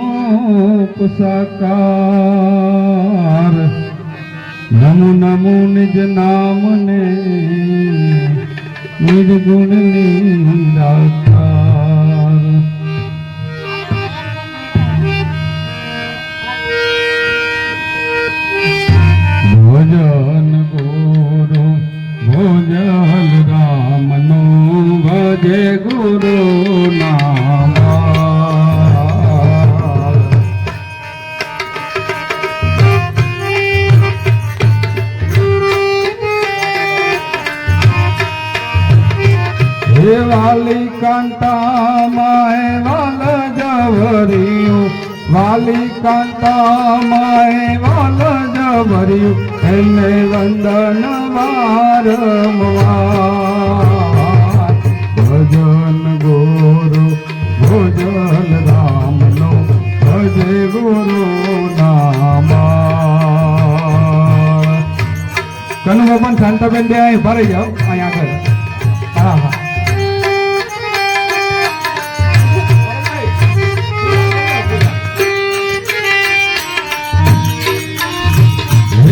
रूप साकार नमो नमो निज नाम ने निर्गुण निराकार भजन गुरु भोजल राम नो भजे गुरु नामा हे वाली कांता माए वाल जवरियो वाली कांता माए वाल जवरियो एने वंदन वारंवार भजन गुरु भोजन राम नो भजे गुरु नामा कनु बापन शांताबेन दे आई भरी जाओ अहीं आगळ हाँ हाँ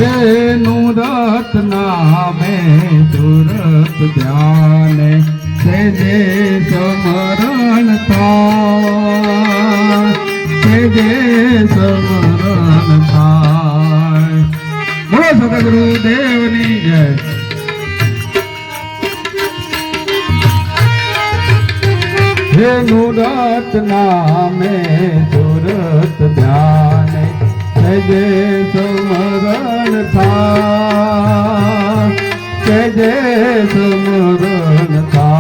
नुरत नामे तुरत ध्यान से जे समरण था से जे समरण था बोलो सदगुरु देवनी जय हे नुरत नामे तुरत ध्यान जे समरण था जे समरण था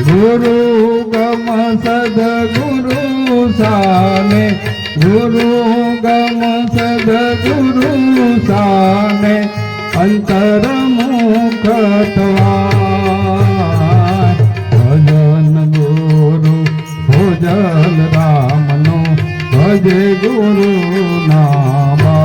गुरु गम सदगुरु साने गुरु गम सदगुरु साने अंतर मुख भजन गुरु भोजन राम नो भजे गुरु नामा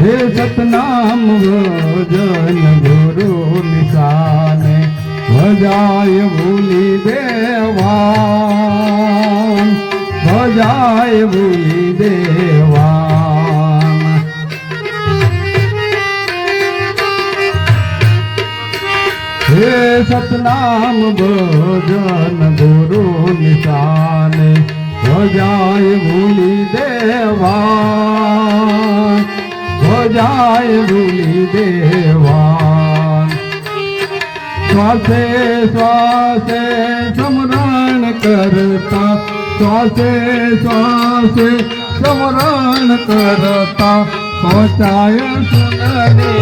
हे सतनाम भजन गुरु निशाने भजाय भूलि देवान भजाय भूलि देवान हे सतनाम भजन गुरु निशाने भजाय भूलि देवान भजाय भूलि देवान श्वासे श्वासे स्मरण करता श्वासे श्वासे स्मरण करता पहुँचाय सुनने